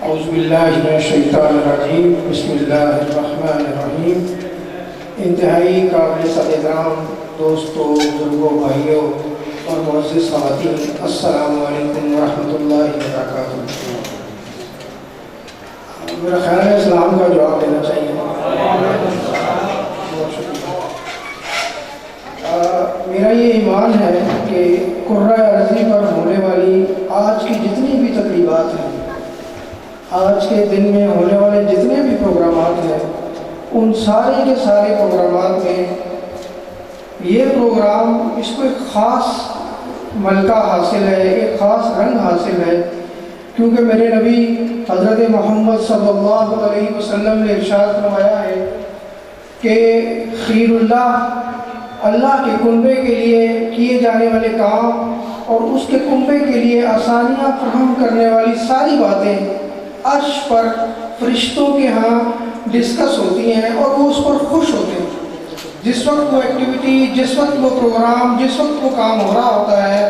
اعوذ باللہ من الشیطان الرجیم بسم اللہ الرحمن الرحیم۔ انتہائی قابل احترام دوستوں، بزرگوں، بھائیوں اور معزز خواتین، السلام علیکم ورحمۃ اللہ وبرکاتہ۔ میرا خیال ہے اسلام کا جواب دینا چاہیے۔ بہت شکریہ۔ میرا یہ ایمان ہے کہ کرۂ ارضی پر ہونے والی آج کی جتنی بھی تقریبات ہیں، آج کے دن میں ہونے والے جتنے بھی پروگرامات ہیں، ان سارے کے سارے پروگرامات میں یہ پروگرام اس کو ایک خاص ملکہ حاصل ہے، ایک خاص رنگ حاصل ہے، کیونکہ میرے نبی حضرت محمد صلی اللہ علیہ وسلم نے ارشاد فرمایا ہے کہ خیر اللہ کے کنبے کے لیے کیے جانے والے کام اور اس کے کنبے کے لیے آسانیاں فراہم کرنے والی ساری باتیں عرش پر فرشتوں کے ہاں ڈسکس ہوتی ہیں اور وہ اس پر خوش ہوتے ہیں۔ جس وقت وہ ایکٹیویٹی، جس وقت وہ پروگرام، جس وقت وہ کام ہو رہا ہوتا ہے،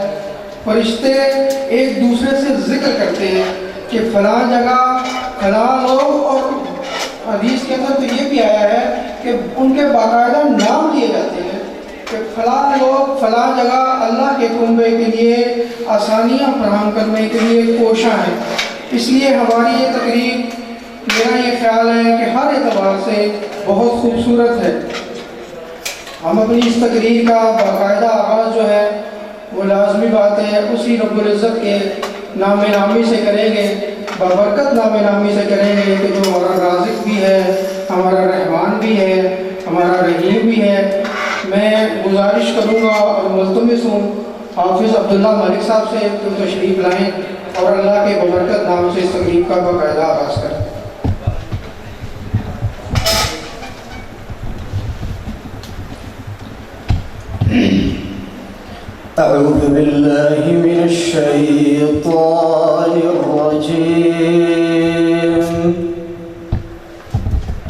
فرشتے ایک دوسرے سے ذکر کرتے ہیں کہ فلاں جگہ فلاں لوگ، اور حدیث کے اندر تو یہ بھی آیا ہے کہ ان کے باقاعدہ نام لیے جاتے ہیں کہ فلاں لوگ فلاں جگہ اللہ کے کنبے کے لیے آسانیاں فراہم کرنے کے لیے کوشاں ہیں۔ اس لیے ہماری یہ تقریب، میرا یہ خیال ہے کہ ہر اعتبار سے بہت خوبصورت ہے۔ ہم اپنی اس تقریر کا باقاعدہ آغاز جو ہے وہ لازمی بات ہے اسی رب العزت کے نام نامی سے کریں گے، بابرکت نام نامی سے کریں گے کہ جو ہمارا رازق بھی ہے، ہمارا رحمان بھی ہے، ہمارا رحیم بھی ہے۔ میں گزارش کروں گا اور ملتمس ہوں حافظ عبداللہ مالک صاحب سے کہ تشریف لائیں اور اللہ کے بابرکت نام سے اس تقریب کا باقاعدہ آغاز کریں۔ اعوذ باللہ من الشیطان الرجیم،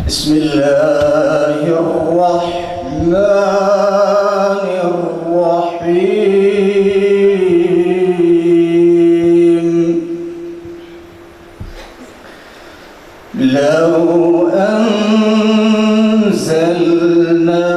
بسم اللہ الرحمن الرحیم۔ لو انزلنا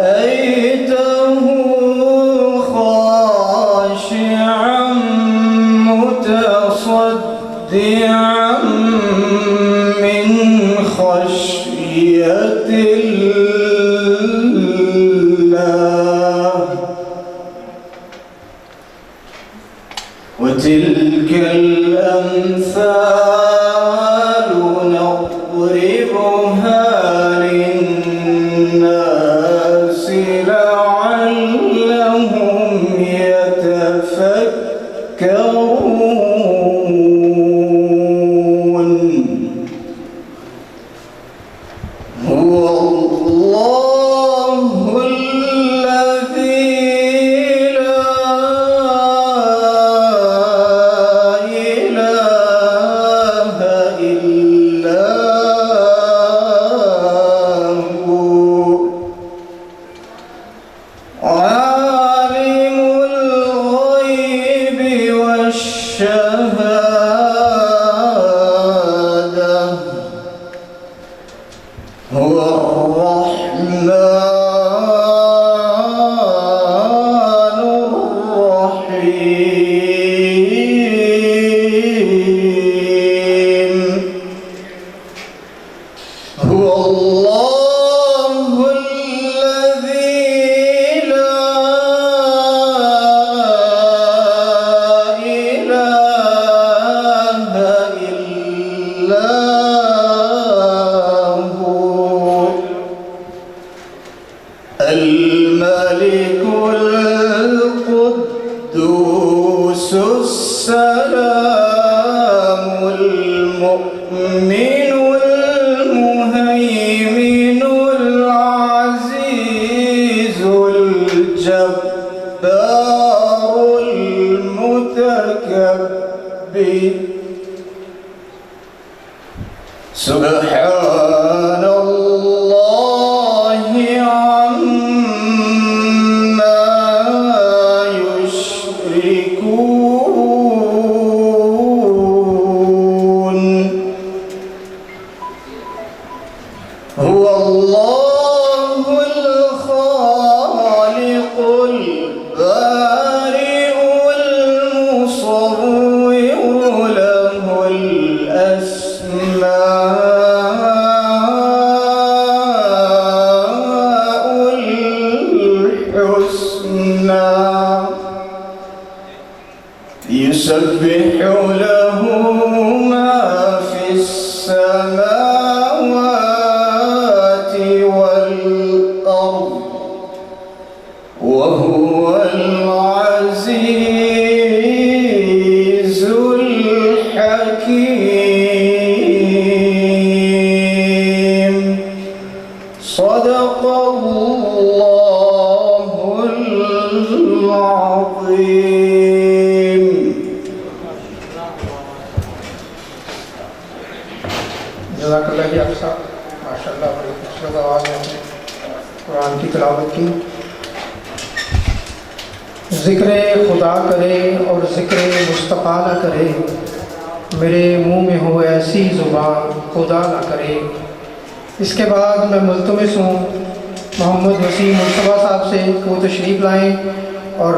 لرأيته خاشعا متصدعا من خشية الله، وتلك الأمثال نضربها للناس لعلهم يتفكرون۔ هو الله الذي لا إله إلا هو، عالم الغيب والشهادة، هو الرحمن الرحيم، هو الله الذي لا إله إلا هو، الملك القدوس السلام المؤمن المهيمن العزيز الجبار المتكبر، سبحان اللہ عما یشرکون هو اللہ الخالق البارئ المصور له الأسماء الحسنى يسبح له ما في السماوات والأرض وهو العزيز الحكيم صدق الله العظيم. جزاک اللہ جی آپ صاحب، ماشاء اللہ بڑی خوبصورت آواز میں نے قرآن کی تلاوت کی. ذکر خدا کرے اور ذکر مصطفیٰ نہ کرے، میرے منہ میں ہو ایسی زبان خدا نہ کرے. اس کے بعد میں ملتمس ہوں محمد وسیم مصطفیٰ صاحب سے کہ وہ تشریف لائیں اور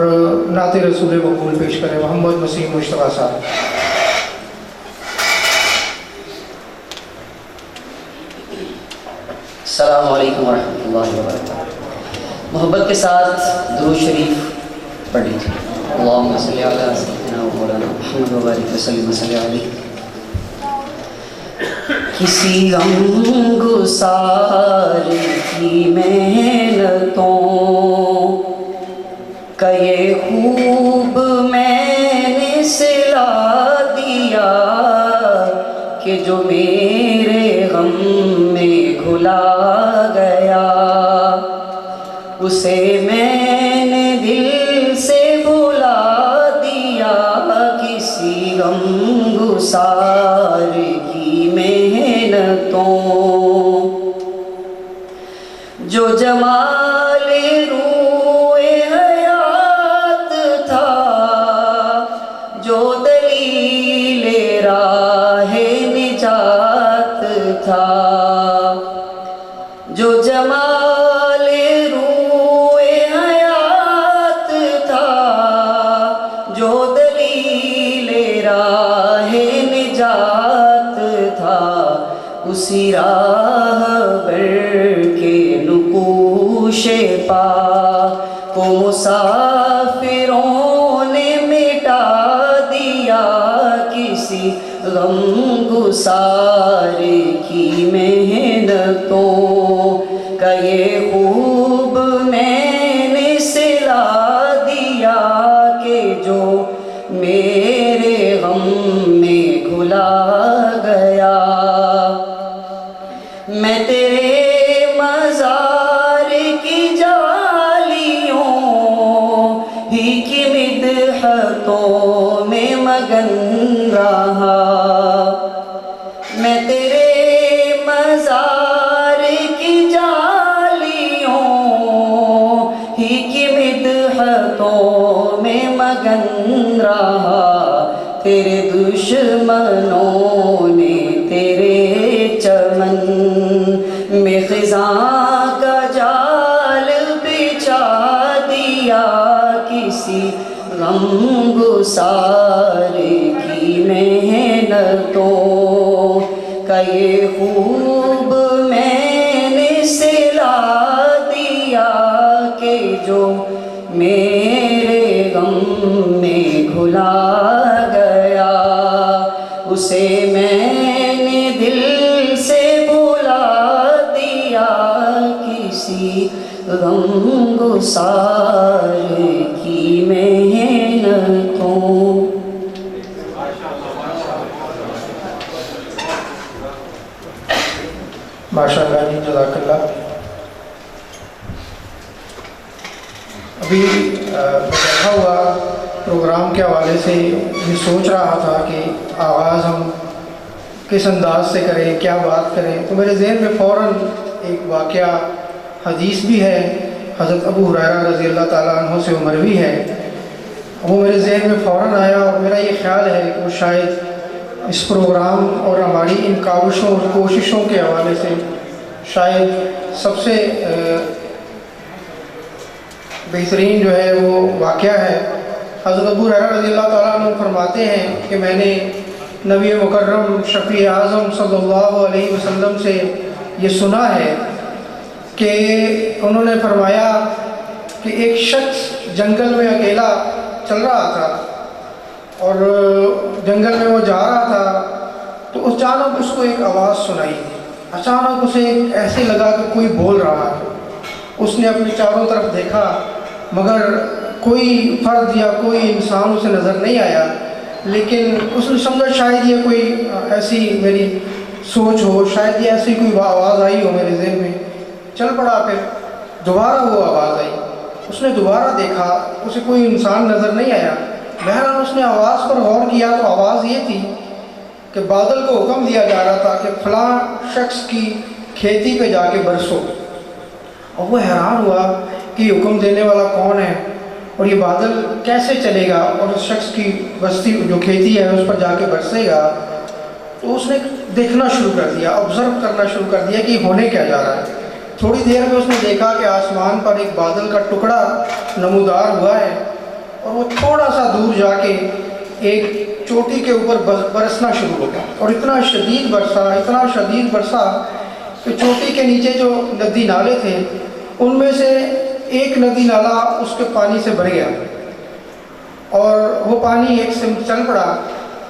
نعت رسول مقبول پیش کریں. محمد وسیم مصطفیٰ صاحب. السلام علیکم ورحمۃ اللہ وبرکاتہ. محبت کے ساتھ درود شریف پڑھ لیجیے. اللہم صلی علی سیدنا و مولانا محمد وبارک وسلم صلی علیہ. کسی غمگسار کی محنتوں کا یہ خوب میں نے سلا دیا کہ جو میرے غم میں گھلا گیا، اسے میں نے دل سے بھلا دیا. کسی غمگسار کی محنتوں جو جمال روح حیات تھا، جو دلیل راہ نجات تھا، جو جمال روح حیات تھا، جو دلیل راہ نجات تھا، اسی راہ بر کے نقوش پا کو مسافروں نے مٹا دیا. کسی غمگسار کی محنتوں کا یہ خوب میں نے سلا دیا کہ جو میرے غم میں گھلا گیا. میں تیرے مزار کی جالیوں ہی کی مدحتوں میں مگن رہا. میں تیرے مزار کی جالیوں ہی کی مدحتوں میں مگن رہا. تیرے دشمنوں نے تیرے چمن میں خزاں کا جال بچھا دیا. کسی غمگسار کی محنتوں کا یہ خوب میں نے سلا دیا کہ جو میرے غم میں گھلا گیا، اسے میں نے دل سے بھلا دیا. کسی غمگسار کی محنتوں. ماشاء اللہ جی، جزاک اللہ. ابھی بیٹھا ہوا پروگرام کے حوالے سے یہ سوچ رہا تھا کہ آغاز ہم کس انداز سے کریں، کیا بات کریں، تو میرے ذہن میں فوراً ایک واقعہ حدیث بھی ہے حضرت ابو ہریرہ رضی اللہ تعالیٰ عنہ سے مروی ہے، وہ میرے ذہن میں فوراً آیا، اور میرا یہ خیال ہے کہ وہ شاید اس پروگرام اور ہماری ان کاوشوں اور کوششوں کے حوالے سے شاید سب سے بہترین جو ہے وہ واقعہ ہے۔ حضرت ابو ہریرہ رضی اللہ تعالیٰ عنہ فرماتے ہیں کہ میں نے نبی مکرم شفیع اعظم صلی اللہ علیہ وسلم سے یہ سنا ہے کہ انہوں نے فرمایا کہ ایک شخص جنگل میں اکیلا چل رہا تھا اور جنگل میں وہ جا رہا تھا، تو اچانک اس کو ایک آواز سنائی، اچانک اسے ایسے لگا کہ کوئی بول رہا ہے۔ اس نے اپنے چاروں طرف دیکھا مگر کوئی فرد یا کوئی انسان اسے نظر نہیں آیا، لیکن اس نے سمجھا شاید یہ کوئی ایسی میری سوچ ہو، شاید یہ ایسی کوئی آواز آئی ہو میرے ذہن میں، چل پڑا۔ پھر دوبارہ وہ آواز آئی، اس نے دوبارہ دیکھا، اسے کوئی انسان نظر نہیں آیا۔ بہرحال اس نے آواز پر غور کیا تو آواز یہ تھی کہ بادل کو حکم دیا جا رہا تھا کہ فلاں شخص کی کھیتی پہ جا کے برسو، اور وہ حیران ہوا کہ یہ حکم دینے والا کون ہے اور یہ بادل کیسے چلے گا اور اس شخص کی بستی جو کھیتی ہے اس پر جا کے برسے گا۔ تو اس نے دیکھنا شروع کر دیا، آبزرو کرنا شروع کر دیا کہ یہ ہونے کیا جا رہا ہے۔ تھوڑی دیر میں اس نے دیکھا کہ آسمان پر ایک بادل کا ٹکڑا نمودار ہوا ہے، اور وہ تھوڑا سا دور جا کے ایک چوٹی کے اوپر برسنا شروع ہو گیا، اور اتنا شدید برسا کہ چوٹی کے نیچے جو ندی نالے تھے ان میں سے ایک ندی نالا اس کے پانی سے بھر گیا، اور وہ پانی ایک سمت چل پڑا۔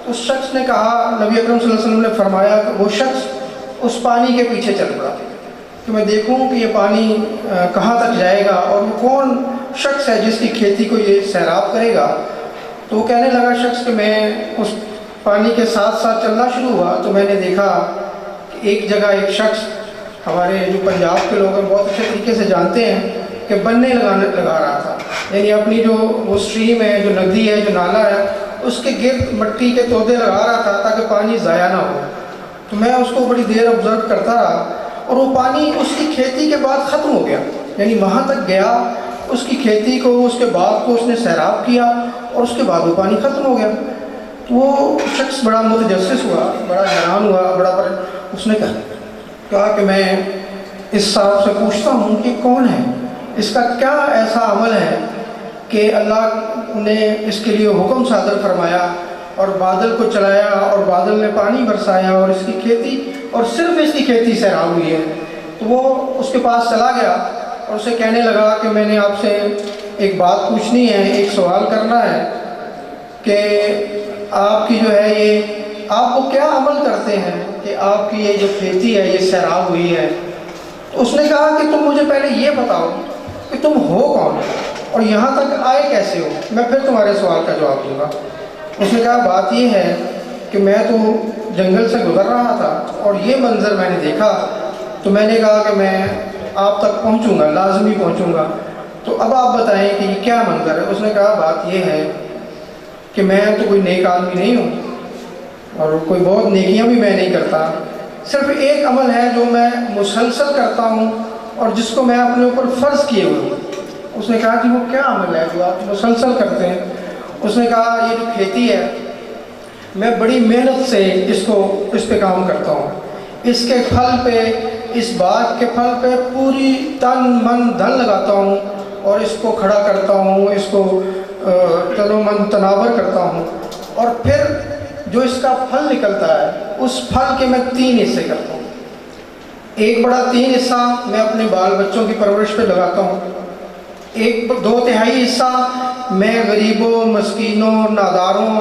اس شخص نے کہا، نبی اکرم صلی اللہ علیہ وسلم نے فرمایا کہ وہ شخص اس پانی کے پیچھے چل پڑا کہ میں دیکھوں کہ یہ پانی کہاں تک جائے گا اور وہ کون شخص ہے جس کی کھیتی کو یہ سیراب کرے گا۔ تو وہ کہنے لگا شخص کہ میں اس پانی کے ساتھ ساتھ چلنا شروع ہوا تو میں نے دیکھا کہ ایک جگہ ایک شخص، ہمارے جو پنجاب کے لوگ ہیں بہت اچھے طریقے سے جانتے ہیں کہ بننے لگا رہا تھا، یعنی اپنی جو وہ اسٹریم ہے، جو ندی ہے، جو نالا ہے، اس کے گرد مٹی کے تودے لگا رہا تھا تاکہ پانی ضائع نہ ہو۔ تو میں اس کو بڑی دیر آبزرو کرتا رہا، اور وہ پانی اس کی کھیتی کے بعد ختم ہو گیا، یعنی وہاں تک گیا، اس کی کھیتی کو، اس کے باغ کو اس نے سیراب کیا، اور اس کے بعد وہ پانی ختم ہو گیا۔ تو وہ شخص بڑا متجسس ہوا، بڑا حیران ہوا، اس نے کہا کہ میں اس صاحب سے پوچھتا ہوں کہ کون ہے، اس کا کیا ایسا عمل ہے کہ اللہ نے اس کے لیے حکم صادر فرمایا اور بادل کو چلایا اور بادل نے پانی برسایا اور اس کی کھیتی، اور صرف اس کی کھیتی سیراب ہوئی ہے۔ تو وہ اس کے پاس چلا گیا اور اسے کہنے لگا کہ میں نے آپ سے ایک بات پوچھنی ہے، ایک سوال کرنا ہے کہ آپ کی جو ہے یہ آپ وہ کیا عمل کرتے ہیں کہ آپ کی یہ جو کھیتی ہے یہ سیراب ہوئی ہے۔ تو اس نے کہا کہ تم مجھے پہلے یہ بتاؤ کہ تم ہو کون اور یہاں تک آئے کیسے ہو، میں پھر تمہارے سوال کا جواب دوں گا۔ اس نے کہا بات یہ ہے کہ میں تو جنگل سے گزر رہا تھا اور یہ منظر میں نے دیکھا، تو میں نے کہا کہ میں آپ تک پہنچوں گا، لازمی پہنچوں گا، تو اب آپ بتائیں کہ یہ کیا منظر ہے۔ اس نے کہا بات یہ ہے کہ میں تو کوئی نیک آدمی نہیں ہوں اور کوئی بہت نیکیاں بھی میں نہیں کرتا، صرف ایک عمل ہے جو میں مسلسل کرتا ہوں اور جس کو میں اپنے اوپر فرض کیے ہوئے ہوں۔ اس نے کہا کہ وہ کیا عمل ہے جو آپ مسلسل کرتے ہیں۔ اس نے کہا یہ جو کھیتی ہے میں بڑی محنت سے اس پہ کام کرتا ہوں، اس کے پھل پہ، اس باغ کے پھل پہ پوری تن من دھن لگاتا ہوں اور اس کو کھڑا کرتا ہوں، اس کو تنو من تناور کرتا ہوں، اور پھر جو اس کا پھل نکلتا ہے اس پھل کے میں 3 حصے کرتا ہوں۔ ایک بڑا 3 حصہ میں اپنے بال بچوں کی پرورش پہ لگاتا ہوں، ایک 2/3 حصہ میں غریبوں، مسکینوں، ناداروں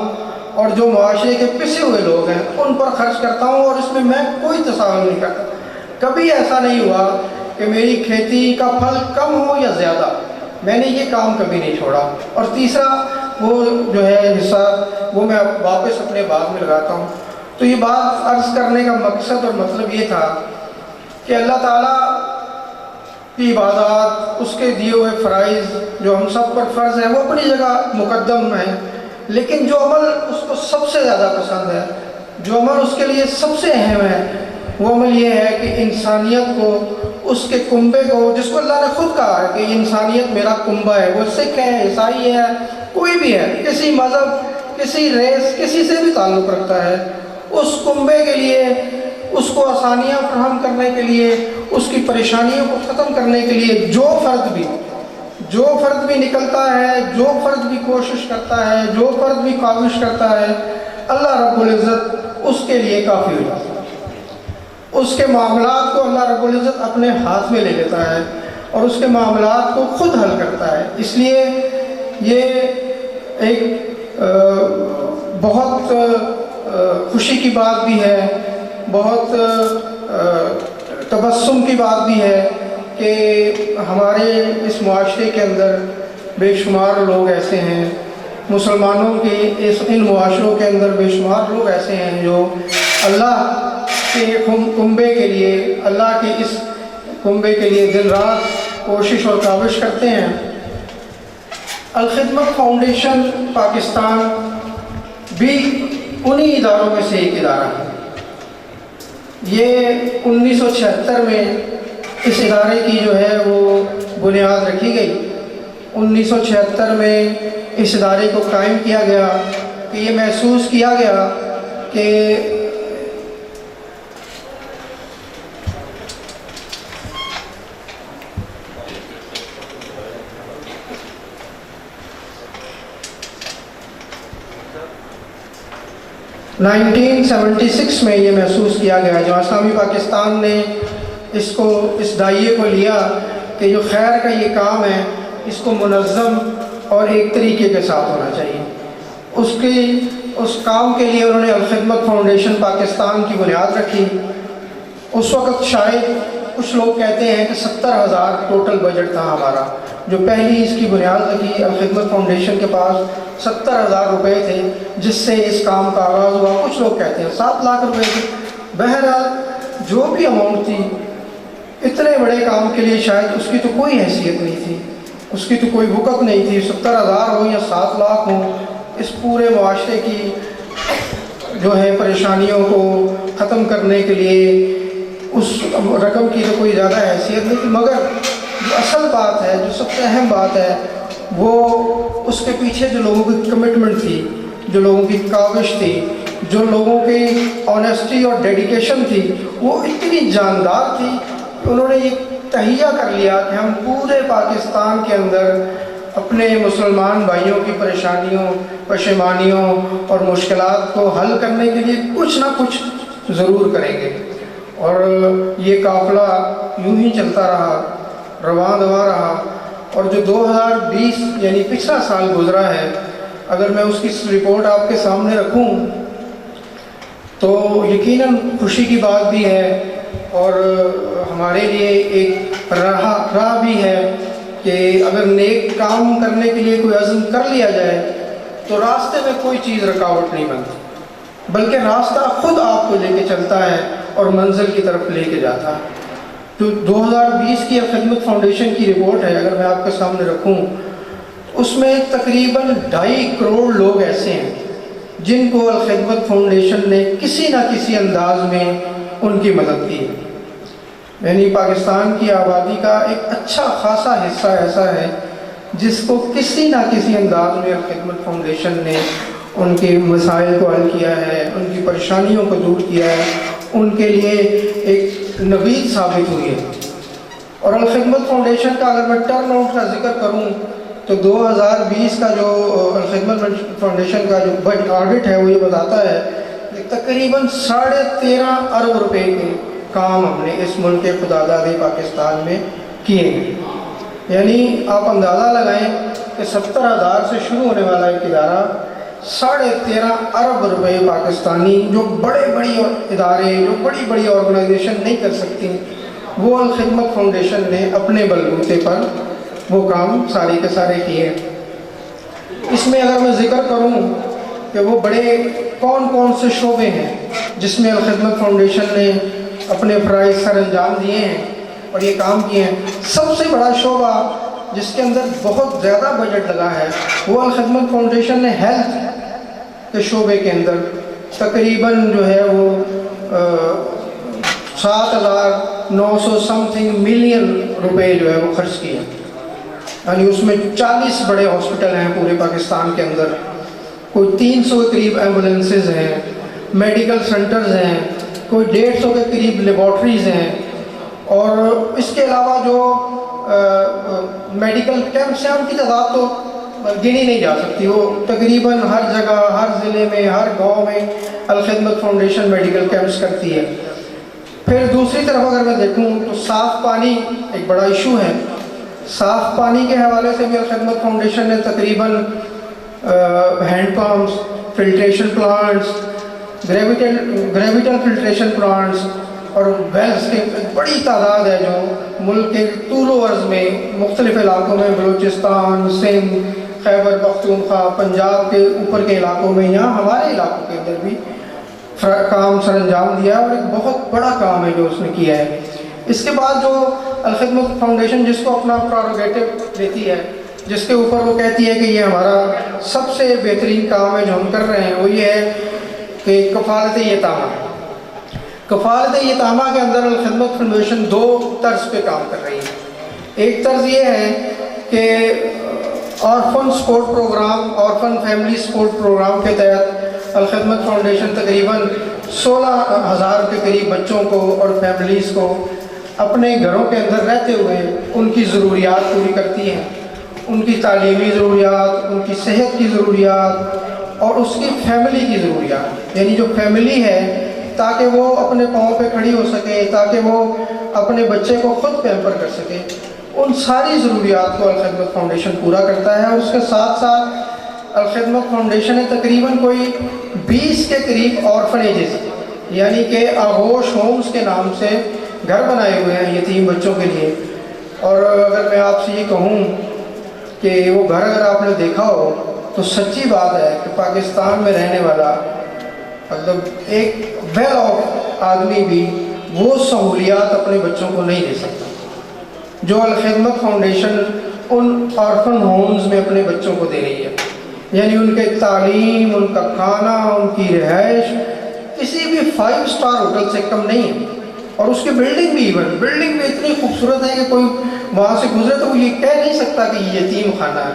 اور جو معاشرے کے پسے ہوئے لوگ ہیں ان پر خرچ کرتا ہوں، اور اس میں کوئی تصاہل نہیں کرتا۔ کبھی ایسا نہیں ہوا کہ میری کھیتی کا پھل کم ہو یا زیادہ، میں نے یہ کام کبھی نہیں چھوڑا۔ اور تیسرا وہ جو ہے حصہ وہ میں واپس اپنے باغ میں لگاتا ہوں۔ تو یہ بات عرض کرنے کا مقصد اور مطلب یہ تھا کہ اللہ تعالیٰ کی عبادات، اس کے دیے ہوئے فرائض جو ہم سب پر فرض ہیں وہ اپنی جگہ مقدم ہیں، لیکن جو عمل اس کو سب سے زیادہ پسند ہے جو عمل اس کے لیے سب سے اہم ہے وہ عمل یہ ہے کہ انسانیت کو اس کے کنبے کو، جس کو اللہ نے خود کہا ہے کہ یہ انسانیت میرا کنبہ ہے، وہ سکھ ہے، عیسائی ہے، کوئی بھی ہے، کسی مذہب، کسی ریس، کسی سے بھی تعلق رکھتا ہے، اس کنبے کے لیے، اس کو آسانیاں فراہم کرنے کے لیے، اس کی پریشانیوں کو ختم کرنے کے لیے جو فرد بھی نکلتا ہے، جو فرد بھی کوشش کرتا ہے، جو فرد بھی کاوش کرتا ہے، اللہ رب العزت اس کے لیے کافی ہو جاتا ہے۔ اس کے معاملات کو اللہ رب العزت اپنے ہاتھ میں لے لیتا ہے اور اس کے معاملات کو خود حل کرتا ہے۔ اس لیے یہ ایک بہت خوشی کی بات بھی ہے، بہت تبسم کی بات بھی ہے کہ ہمارے اس معاشرے کے اندر بے شمار لوگ ایسے ہیں، مسلمانوں کے ان معاشروں کے اندر بے شمار لوگ ایسے ہیں جو اللہ کے کنبے کے لیے، اللہ کے اس کنبے کے لیے دن رات کوشش اور کاوش کرتے ہیں۔ الخدمت فاؤنڈیشن پاکستان بھی انہی اداروں میں سے ایک ادارہ ہے۔ یہ 1976 میں اس ادارے کی جو ہے وہ بنیاد رکھی گئی۔ 1976 میں اس ادارے کو قائم کیا گیا کہ یہ محسوس کیا گیا کہ میں یہ محسوس کیا گیا جہاں اسلامی پاکستان نے اس دائیے کو لیا کہ جو خیر کا یہ کام ہے اس کو منظم اور ایک طریقے کے ساتھ ہونا چاہیے۔ اس کام کے لیے انہوں نے الخدمت فاؤنڈیشن پاکستان کی بنیاد رکھی۔ اس وقت شاید کچھ لوگ کہتے ہیں کہ 70,000 ٹوٹل بجٹ تھا ہمارا، جو پہلی اس کی بنیاد رکھی الخدمت فاؤنڈیشن کے پاس 70,000 روپے تھے جس سے اس کام کا آغاز ہوا۔ کچھ لوگ کہتے ہیں 7 لاکھ روپے تھے۔ بہرحال جو بھی اماؤنٹ تھی، اتنے بڑے کام کے لیے شاید اس کی تو کوئی حیثیت نہیں تھی، اس کی تو کوئی وقت نہیں تھی۔ 70,000 ہو یا 7 لاکھ ہوں، اس پورے معاشرے کی جو ہے پریشانیوں کو ختم کرنے کے لیے اس رقم کی تو کوئی زیادہ حیثیت نہیں تھی، مگر جو اصل بات ہے، جو سب سے اہم بات ہے، وہ اس کے پیچھے جو لوگوں کی کمٹمنٹ تھی، جو لوگوں کی کاوش تھی، جو لوگوں کی آنیسٹی اور ڈیڈیکیشن تھی، وہ اتنی جاندار تھی کہ انہوں نے یہ تہیہ کر لیا کہ ہم پورے پاکستان کے اندر اپنے مسلمان بھائیوں کی پریشانیوں، پشیمانیوں اور مشکلات کو حل کرنے کے لیے کچھ نہ کچھ ضرور کریں گے۔ اور یہ قافلہ یوں ہی چلتا رہا، رواں دواں رہا، اور جو 2020 یعنی پچھلا سال گزرا ہے، اگر میں اس کی رپورٹ آپ کے سامنے رکھوں تو یقیناً خوشی کی بات بھی ہے اور ہمارے لیے ایک راہ بھی ہے کہ اگر نیک کام کرنے کے لیے کوئی عزم کر لیا جائے تو راستے میں کوئی چیز رکاوٹ نہیں بنتی، بلکہ راستہ خود آپ کو لے کے چلتا ہے اور منزل کی طرف لے کے جاتا ہے۔ تو 2020 کی الخدمت فاؤنڈیشن کی رپورٹ ہے، اگر میں آپ کے سامنے رکھوں، اس میں تقریباً 2.5 کروڑ لوگ ایسے ہیں جن کو الخدمت فاؤنڈیشن نے کسی نہ کسی انداز میں ان کی مدد کی ہے۔ یعنی پاکستان کی آبادی کا ایک اچھا خاصا حصہ ایسا ہے جس کو کسی نہ کسی انداز میں الخدمت فاؤنڈیشن نے ان کے مسائل کو حل کیا ہے، ان کی پریشانیوں کو دور کیا ہے، ان کے لیے ایک نوید ثابت ہوئی ہے۔ اور الخدمت فاؤنڈیشن کا اگر میں ٹرن آؤٹ کا ذکر کروں تو 2020 کا جو الخدمت فاؤنڈیشن کا جو بجٹ آڈٹ ہے وہ یہ بتاتا ہے کہ تقریباً 13.5 ارب روپے کے کام ہم نے اس ملک خداداد پاکستان میں کیے ہیں۔ یعنی آپ اندازہ لگائیں کہ 70,000 سے شروع ہونے والا ایک ادارہ 13.5 ارب روپے پاکستانی، جو بڑی ادارے، جو بڑی آرگنائزیشن نہیں کر سکتی، وہ الخدمت فاؤنڈیشن نے اپنے بلبوتے پر وہ کام سارے کے سارے کیے۔ اس میں اگر میں ذکر کروں کہ وہ بڑے کون سے شعبے ہیں جس میں الخدمت فاؤنڈیشن نے اپنے فرائض سر انجام دیے ہیں اور یہ کام کیے ہیں، سب سے بڑا شعبہ جس کے اندر بہت زیادہ بجٹ لگا ہے وہ الخدمت فاؤنڈیشن نے ہیلتھ کے شعبے کے اندر تقریباً جو ہے وہ 7,900 سم تھنگ ملین روپے جو ہے وہ خرچ کیے، یعنی اس میں 40 بڑے ہاسپٹل ہیں پورے پاکستان کے اندر، کوئی 300 کے قریب ایمبولینسز ہیں، میڈیکل سینٹرز ہیں، کوئی 150 کے قریب لیبارٹریز ہیں، اور اس کے علاوہ جو میڈیکل کیمپس ہیں ان کی تعداد تو گنی نہیں جا سکتی، وہ تقریباً ہر جگہ، ہر ضلع میں، ہر گاؤں میں الخدمت فاؤنڈیشن میڈیکل کیمپس کرتی ہے۔ پھر دوسری طرف اگر میں دیکھوں تو صاف پانی ایک بڑا ایشو ہے، صاف پانی کے حوالے سے بھی الخدمت فاؤنڈیشن نے تقریباً hand pumps, filtration plants, gravitational filtration plants اور ویلز کی بڑی تعداد ہے جو ملک کے طول و عرض میں مختلف علاقوں میں، بلوچستان، سندھ، خیبر پختونخوا، پنجاب کے اوپر کے علاقوں میں، یہاں ہمارے علاقوں کے اندر بھی کام سر انجام دیا، اور ایک بہت بڑا کام ہے جو اس نے کیا ہے۔ اس کے بعد جو الخدمت فاؤنڈیشن جس کو اپنا پروگیٹو دیتی ہے، جس کے اوپر وہ کہتی ہے کہ یہ ہمارا سب سے بہترین کام ہے جو ہم کر رہے ہیں، وہ یہ ہے کہ کفالت یتامہ۔ کفالت یتامہ کے اندر الخدمت فاؤنڈیشن 2 طرز پہ کام کر رہی ہے۔ ایک طرز یہ ہے کہ orphan support program, orphan family support program کے تحت الخدمت فاؤنڈیشن تقریباً 16,000 کے قریب بچوں کو اور فیملیز کو اپنے گھروں کے اندر رہتے ہوئے ان کی ضروریات پوری کرتی ہے، ان کی تعلیمی ضروریات، ان کی صحت کی ضروریات اور اس کی فیملی کی ضروریات، یعنی جو فیملی ہے تاکہ وہ اپنے پاؤں پہ کھڑی ہو سکے، تاکہ وہ اپنے بچے کو خود پیمپر کر سکے، ان ساری ضروریات کو الخدمت فاؤنڈیشن پورا کرتا ہے۔ اور اس کے ساتھ ساتھ الخدمت فاؤنڈیشن نے تقریباً کوئی 20 کے قریب آرفنیجز، یعنی کہ آغوش ہومز کے نام سے گھر بنائے ہوئے ہیں یتیم بچوں کے لیے۔ اور اگر میں آپ سے یہ کہوں کہ وہ گھر اگر آپ نے دیکھا ہو تو سچی بات ہے کہ پاکستان میں رہنے والا مطلب ایک ویل آف آدمی بھی وہ سہولیات اپنے بچوں کو نہیں دے سکتا جو الخدمت فاؤنڈیشن ان آرفن ہومز میں اپنے بچوں کو دے رہی ہے، یعنی ان کے تعلیم، ان کا کھانا، ان کی رہائش کسی بھی 5 اسٹار ہوٹل سے کم نہیں ہے، اور اس کی بلڈنگ بھی اتنی خوبصورت ہے کہ کوئی وہاں سے گزرے تو وہ یہ کہہ نہیں سکتا کہ یہ یتیم خانہ ہے،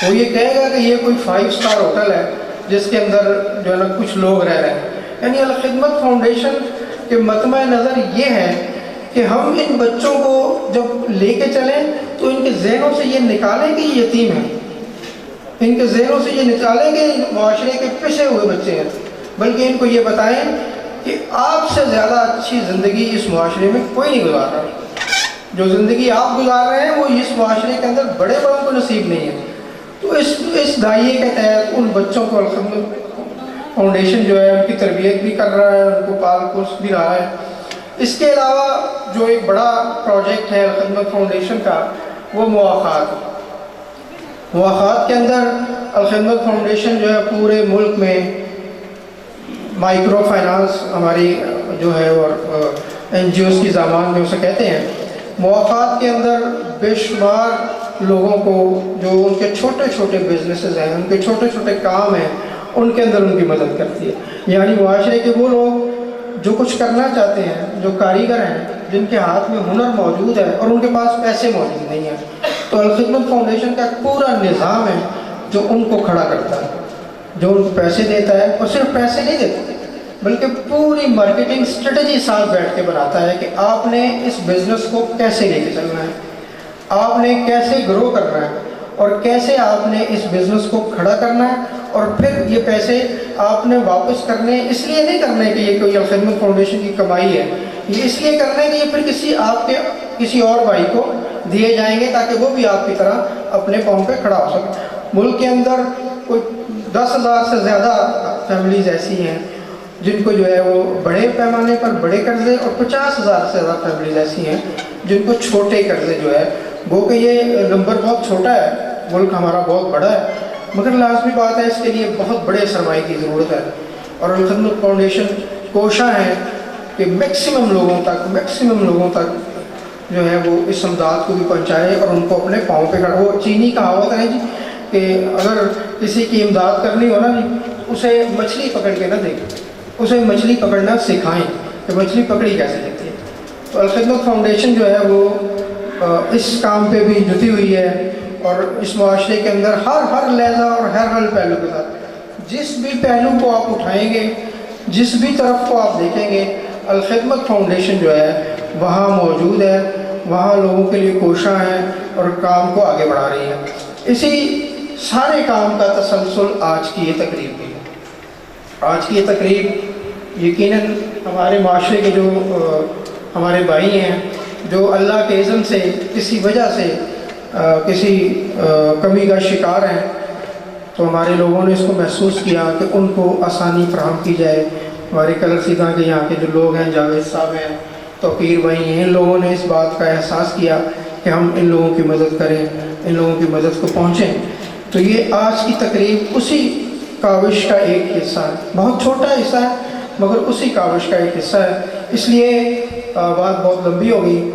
وہ یہ کہے گا کہ یہ کوئی 5 اسٹار ہوٹل ہے جس کے اندر جو ہے نا کچھ لوگ رہ رہے ہیں۔ یعنی الخدمت فاؤنڈیشن کے مطمع نظر یہ ہے کہ ہم ان بچوں کو جب لے کے چلیں تو ان کے ذہنوں سے یہ نکالیں کہ یہ یتیم ہیں، ان کے ذہنوں سے یہ نکالیں کہ معاشرے کے پسے ہوئے بچے ہیں، بلکہ ان کو یہ بتائیں کہ آپ سے زیادہ اچھی زندگی اس معاشرے میں کوئی نہیں گزار رہا، جو زندگی آپ گزار رہے ہیں وہ اس معاشرے کے اندر بڑے بڑوں کو نصیب نہیں ہے۔ تو اس دائیے کے تحت ان بچوں کو الخدمت فاؤنڈیشن جو ہے ان کی تربیت بھی کر رہا ہے، ان کو پال پوس بھی رہا ہے۔ اس کے علاوہ جو ایک بڑا پروجیکٹ ہے الخدمت فاؤنڈیشن کا وہ مواخات کے اندر الخدمت فاؤنڈیشن جو ہے پورے ملک میں مائکرو فائنانس ہماری جو ہے اور NGOs کی زبان میں اسے کہتے ہیں، مواخات کے اندر بے شمار لوگوں کو جو ان کے چھوٹے چھوٹے بزنسز ہیں، ان کے چھوٹے چھوٹے کام ہیں، ان کے اندر ان کی مدد کرتی ہے۔ یعنی معاشرے کے وہ لوگ جو کچھ کرنا چاہتے ہیں، جو کاریگر ہیں، جن کے ہاتھ میں ہنر موجود ہے اور ان کے پاس پیسے موجود نہیں ہیں، تو الخدمت فاؤنڈیشن کا پورا نظام ہے جو ان کو کھڑا کرتا ہے، جو ان کو پیسے دیتا ہے، اور صرف پیسے نہیں دیتا بلکہ پوری مارکیٹنگ اسٹریٹجی ساتھ بیٹھ کے بناتا ہے کہ آپ نے اس بزنس کو کیسے لے کے چلنا ہے، آپ نے کیسے گرو کرنا ہے، اور کیسے آپ نے اس بزنس کو کھڑا کرنا ہے، اور پھر یہ پیسے آپ نے واپس کرنے، اس لیے نہیں کرنے کہ یہ کوئی الخدمت فاؤنڈیشن کی کمائی ہے، یہ اس لیے کرنا ہے کہ یہ پھر آپ کے کسی اور بھائی کو دیے جائیں گے تاکہ وہ بھی آپ کی طرح اپنے پاؤں پہ کھڑا ہو سکے۔ ملک کے اندر کوئی 10,000 سے زیادہ فیملیز ایسی ہیں جن کو جو ہے وہ بڑے پیمانے پر بڑے قرضے، اور 50,000 سے زیادہ فیملیز ایسی ہیں جن کو چھوٹے قرضے جو ہے، گو کہ یہ نمبر بہت چھوٹا ہے، ملک ہمارا بہت بڑا ہے، مگر لازمی بات ہے اس کے لیے بہت بڑے سرمایے کی ضرورت ہے، اور الخدمت فاؤنڈیشن کوشاں ہے کہ میکسیمم لوگوں تک جو ہے وہ اس امداد کو بھی پہنچائے اور ان کو اپنے پاؤں پہ کھڑا۔ وہ چینی کہاوت ہے جی کہ اگر کسی کی امداد کرنی ہو نا جی، اسے مچھلی پکڑ کے نہ دیں، اسے مچھلی پکڑنا سکھائیں کہ مچھلی پکڑی کیسے جاتی ہے۔ تو الخدمت فاؤنڈیشن جو ہے وہ اس کام پہ بھی جٹی ہوئی ہے، اور اس معاشرے کے اندر ہر لہجہ اور ہر پہلو کے ساتھ جس بھی پہلو کو آپ اٹھائیں گے، جس بھی طرف کو آپ دیکھیں گے، الخدمت فاؤنڈیشن جو ہے وہاں موجود ہے، وہاں لوگوں کے لیے کوشاں ہیں اور کام کو آگے بڑھا رہی ہے۔ اسی سارے کام کا تسلسل آج کی یہ تقریب بھی ہے۔ آج کی یہ تقریب یقیناً ہمارے معاشرے کے جو ہمارے بھائی ہیں جو اللہ کے اذن سے کسی وجہ سے کسی کمی کا شکار ہیں، تو ہمارے لوگوں نے اس کو محسوس کیا کہ ان کو آسانی فراہم کی جائے۔ ہمارے کلر سیدھا کے یہاں کے جو لوگ ہیں، جاوید صاحب ہیں، توقیر بھائی ہیں، ان لوگوں نے اس بات کا احساس کیا کہ ہم ان لوگوں کی مدد کریں، ان لوگوں کی مدد کو پہنچیں۔ تو یہ آج کی تقریب اسی کاوش کا ایک حصہ ہے، بہت چھوٹا حصہ ہے مگر اسی کاوش کا ایک حصہ ہے۔ اس لیے بات بہت لمبی ہو گئی،